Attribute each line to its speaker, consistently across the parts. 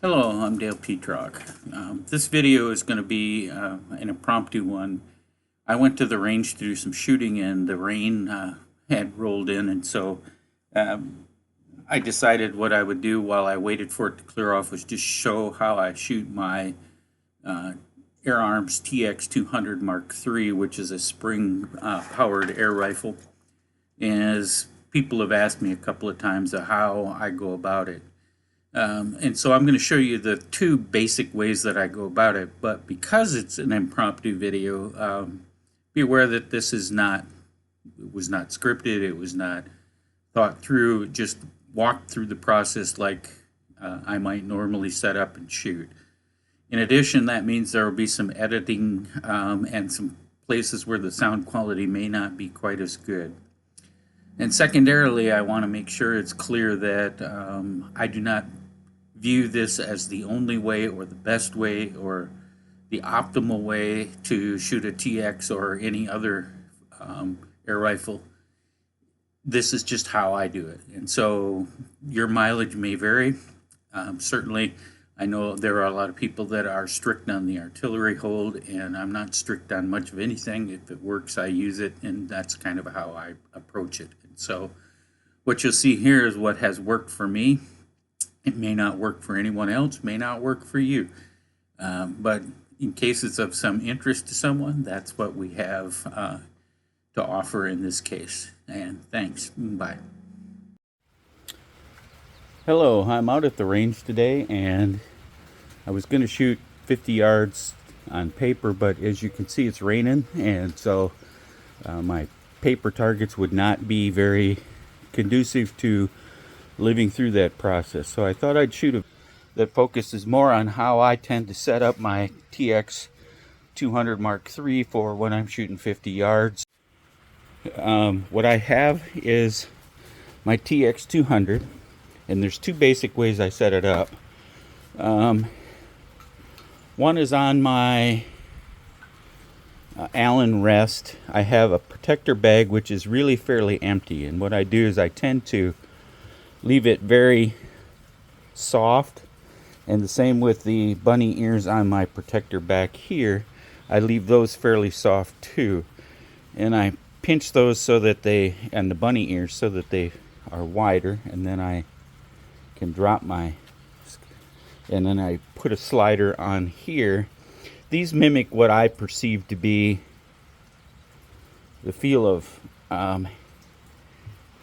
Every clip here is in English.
Speaker 1: Hello, I'm Dale Petrock. This video is going to be an impromptu one. I went to the range to do some shooting and the rain had rolled in, and so I decided what I would do while I waited for it to clear off was just show how I shoot my Air Arm's TX200 Mk III, which is a spring powered air rifle. And as people have asked me a couple of times how I go about it. And so I'm going to show you the two basic ways that I go about it, but because it's an impromptu video, be aware that this is not, it was not scripted, it was not thought through, just walked through the process like I might normally set up and shoot. In addition, that means there will be some editing and some places where the sound quality may not be quite as good. And secondarily, I want to make sure it's clear that I do not view this as the only way or the best way or the optimal way to shoot a TX or any other air rifle. This is just how I do it. And so your mileage may vary. Certainly, I know there are a lot of people that are strict on the artillery hold, and I'm not strict on much of anything. If it works, I use it, and that's kind of how I approach it. And so what you'll see here is what has worked for me. It may not work for anyone else, may not work for you. But in case it's of some interest to someone, that's what we have to offer in this case. And thanks. Bye. Hello, I'm out at the range today, and I was going to shoot 50 yards on paper, but as you can see, it's raining, and so my paper targets would not be very conducive to living through that process. So I thought I'd shoot a that focuses more on how I tend to set up my TX200 Mk III for when I'm shooting 50 yards. What I have is my TX200, and there's two basic ways I set it up. One is on my Allen rest. I have a protector bag which is really fairly empty, and what I do is I tend to leave it very soft, and the same with the bunny ears on my protector back here. I leave those fairly soft too, and I pinch those so that they, and the bunny ears so that they are wider, and then I can drop my, and then I put a slider on here. These mimic what I perceive to be the feel of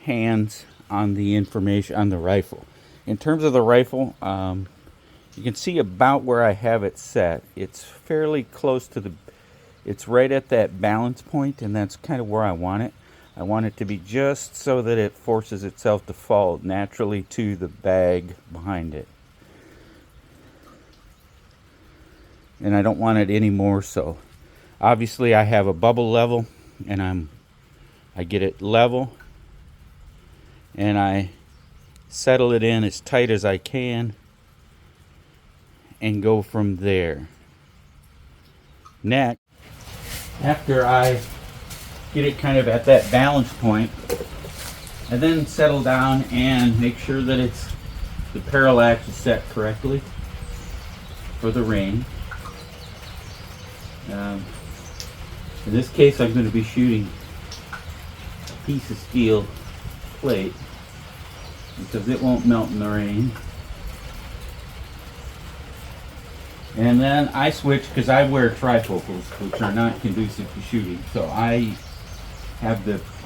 Speaker 1: hands on the information on the rifle. In terms of the rifle, you can see about where I have it set. It's fairly close to the, it's right at that balance point, and that's kind of where I want it. I want it to be just so that it forces itself to fall naturally to the bag behind it. And I don't want it any more so. Obviously I have a bubble level, and I get it level, and I settle it in as tight as I can and go from there. Next, after I get it kind of at that balance point, I then settle down and make sure that it's, the parallax is set correctly for the range. In this case, I'm going to be shooting a piece of steel plate because it won't melt in the rain. And then I switch, because I wear trifocals, which are not conducive to shooting. So I have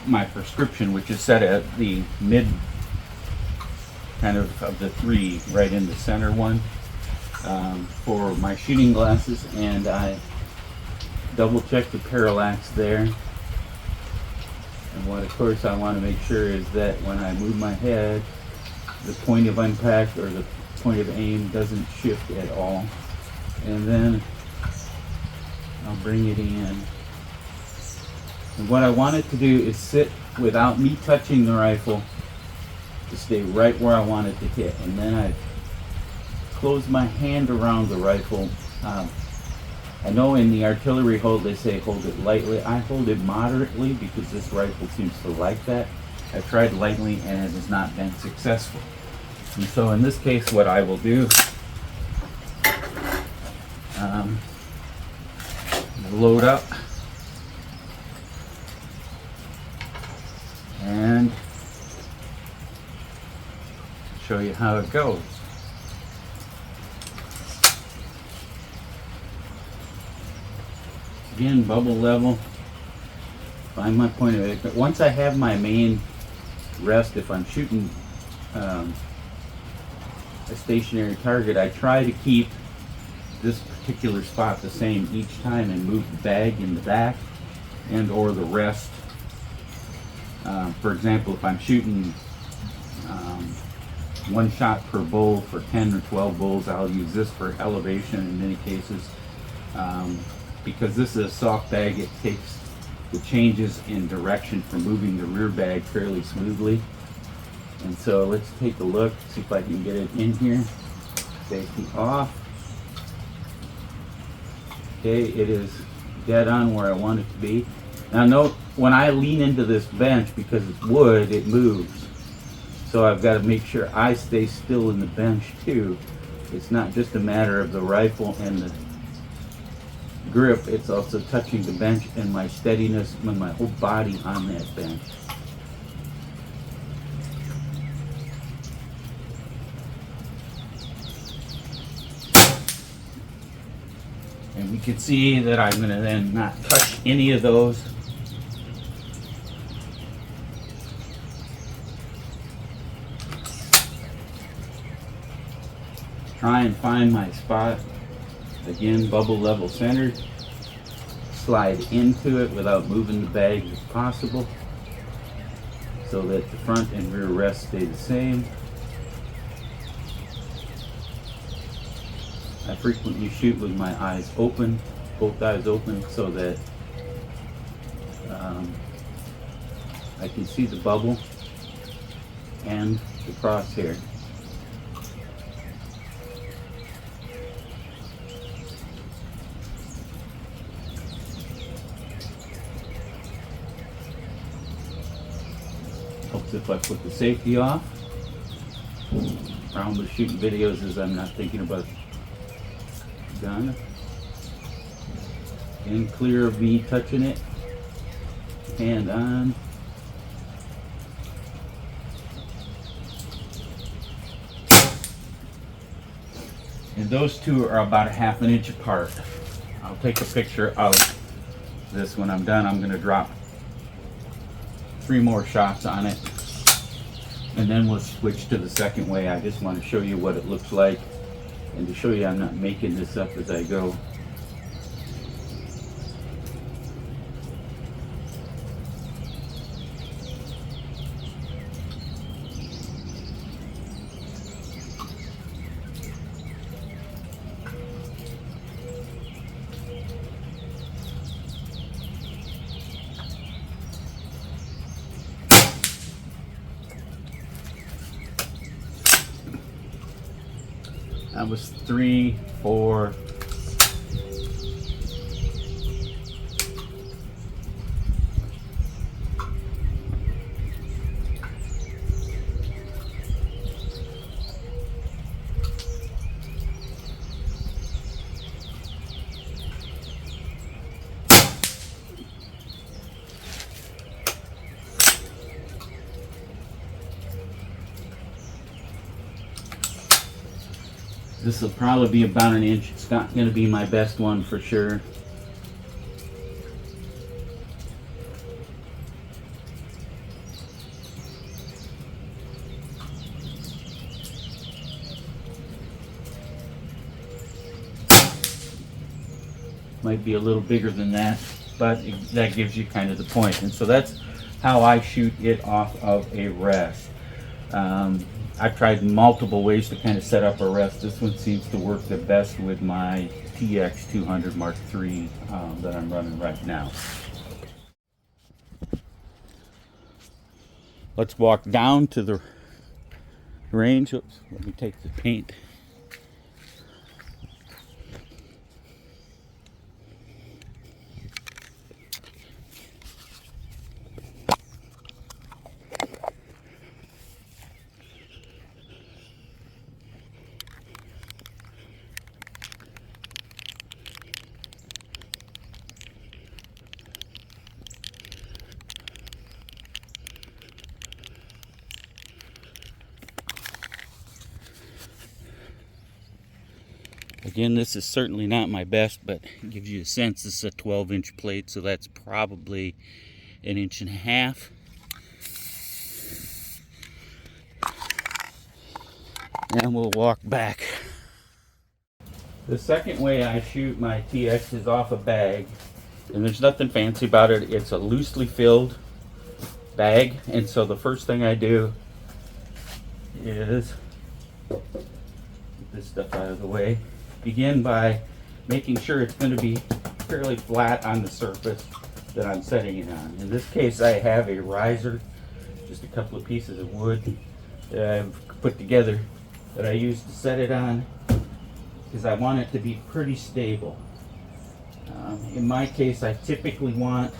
Speaker 1: my prescription, which is set at the mid kind of the three, right in the center one, for my shooting glasses, and I double check the parallax there. And what of course I want to make sure is that when I move my head, the point of impact or the point of aim doesn't shift at all. And then I'll bring it in. And what I want it to do is sit without me touching the rifle, to stay right where I want it to hit. And then I close my hand around the rifle. I know in the artillery hold they say hold it lightly. I hold it moderately because this rifle seems to like that. I've tried lightly and it has not been successful. And so in this case, what I will do Load up and show you how it goes. Again, bubble level, find my point of it. But once I have my main rest, if I'm shooting a stationary target, I try to keep this particular spot the same each time and move the bag in the back and or the rest. For example, if I'm shooting one shot per bull for 10 or 12 bulls, I'll use this for elevation in many cases. Because this is a soft bag, it takes the changes in direction for moving the rear bag fairly smoothly. And so let's take a look, see if I can get it in here. Safety off. Okay, it is dead on where I want it to be. Now note, when I lean into this bench, because it's wood, it moves. So I've got to make sure I stay still in the bench too. It's not just a matter of the rifle and the grip, it's also touching the bench and my steadiness and my whole body on that bench. And we can see that I'm going to then not touch any of those. Try and find my spot. Again, bubble level centered. Slide into it without moving the bag if possible, so that the front and rear rest stay the same. I frequently shoot with my eyes open, both eyes open, so that I can see the bubble and the crosshair. Helps if I put the safety off. Problem with shooting videos is I'm not thinking about the gun. And clear of me touching it. Hand on. And those two are about 1/2 inch apart. I'll take a picture of this when I'm done. I'm going to drop 3 more shots on it, and then we'll switch to the second way. I just want to show you what it looks like and to show you I'm not making this up as I go. That was 3, 4. This will probably be about 1 inch. It's not going to be my best one for sure. Might be a little bigger than that, but that gives you kind of the point. And so that's how I shoot it off of a rest. I've tried multiple ways to kind of set up a rest. This one seems to work the best with my Tx200 Mark III that I'm running right now. Let's walk down to the range. Oops, let me take the paint. Again, this is certainly not my best, but it gives you a sense. This is a 12-inch plate, so that's probably 1.5 inches. And we'll walk back. The second way I shoot my TX is off a bag, and there's nothing fancy about it. It's a loosely filled bag, and so the first thing I do is get this stuff out of the way. Begin by making sure it's going to be fairly flat on the surface that I'm setting it on. In this case, I have a riser, just a couple of pieces of wood that I've put together that I use to set it on, because I want it to be pretty stable. In my case, I typically want,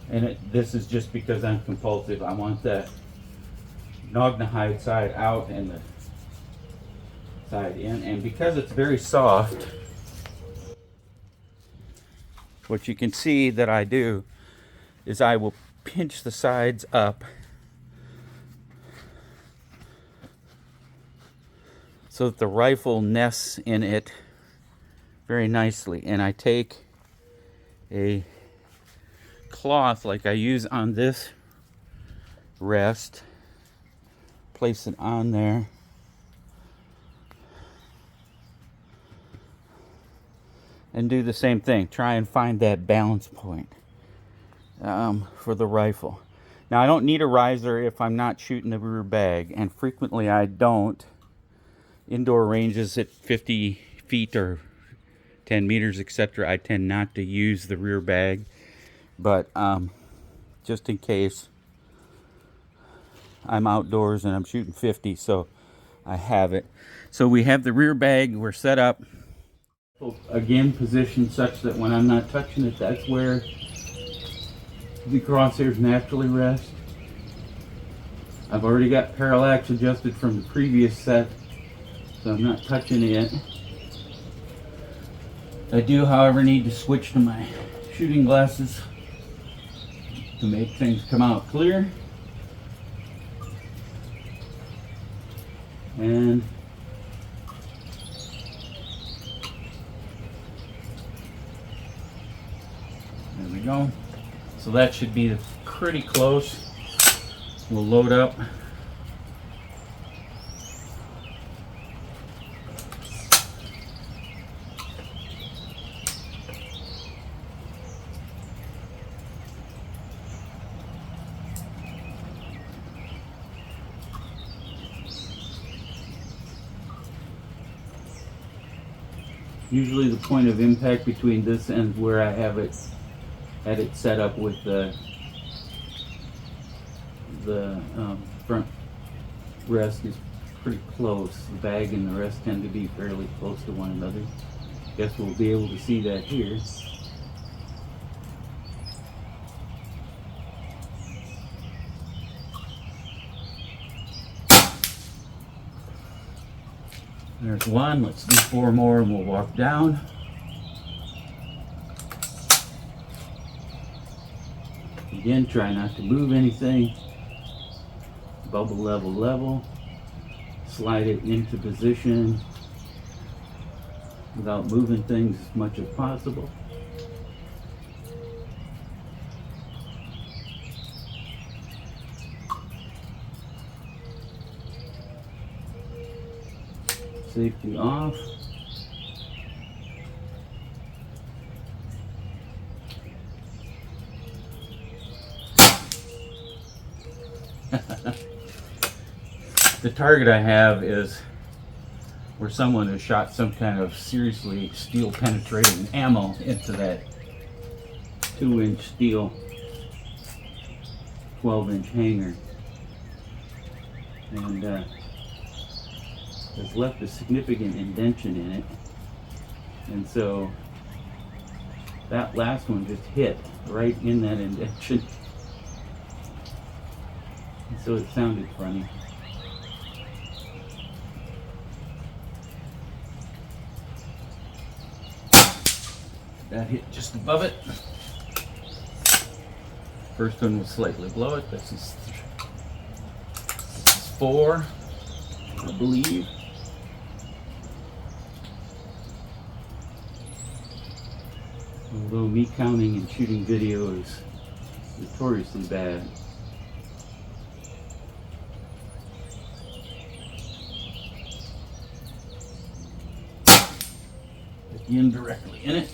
Speaker 1: and this is just because I'm compulsive, I want the Nogna side out and the side in. And because it's very soft, what you can see that I do is I will pinch the sides up so that the rifle nests in it very nicely. And I take a cloth like I use on this rest, place it on there, and do the same thing. Try and find that balance point for the rifle. Now, I don't need a riser if I'm not shooting the rear bag, and frequently I don't. Indoor ranges at 50 feet or 10 meters, etc., I tend not to use the rear bag, but just in case, I'm outdoors and I'm shooting 50, so I have it. So we have the rear bag, we're set up. Again, positioned such that when I'm not touching it, that's where the crosshairs naturally rest. I've already got parallax adjusted from the previous set, so I'm not touching it. I do, however, need to switch to my shooting glasses to make things come out clear. And there we go. So that should be pretty close. We'll load up. Usually the point of impact between this and where I have it had it set up with the front rest is pretty close. The bag and the rest tend to be fairly close to one another. Guess we'll be able to see that here. There's one. Let's do 4 more and we'll walk down. Again, try not to move anything. Bubble level. Slide it into position without moving things as much as possible. Safety off. The target I have is where someone has shot some kind of seriously steel penetrating ammo into that 2-inch steel 12-inch hanger, and has left a significant indentation in it, and so that last one just hit right in that indentation, and so it sounded funny. That hit just above it. First one was slightly below it. This is 4. I believe. Although me counting and shooting video is notoriously bad. Get the end directly in it.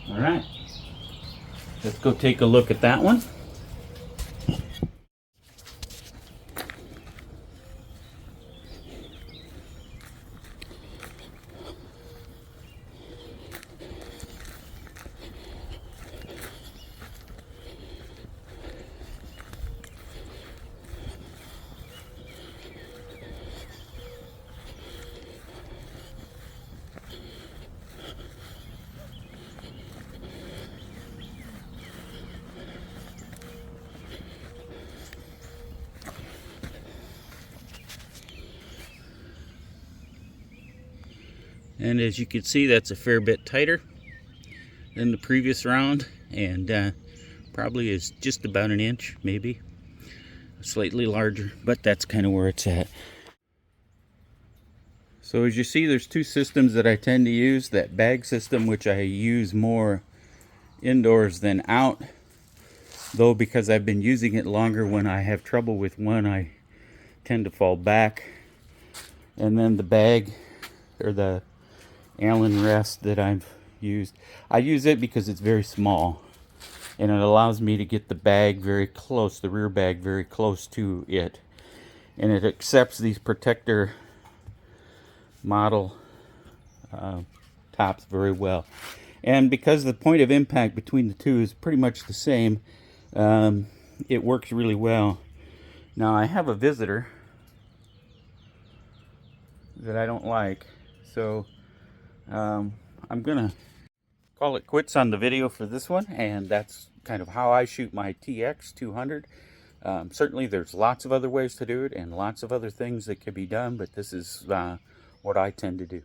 Speaker 1: All right, let's go take a look at that one. And as you can see, that's a fair bit tighter than the previous round, and probably is just about an inch, maybe slightly larger, but that's kind of where it's at. So as you see, there's two systems that I tend to use. That bag system, which I use more indoors than out, though because I've been using it longer, when I have trouble with one, I tend to fall back. And then the bag, or the Allen rest that I've used, I use it because it's very small and it allows me to get the bag very close, the rear bag very close to it, and it accepts these protector model tops very well. And because the point of impact between the two is pretty much the same, it works really well. Now I have a visitor that I don't like, so I'm gonna call it quits on the video for this one, and that's kind of how I shoot my TX200. Certainly there's lots of other ways to do it and lots of other things that can be done, but this is what I tend to do.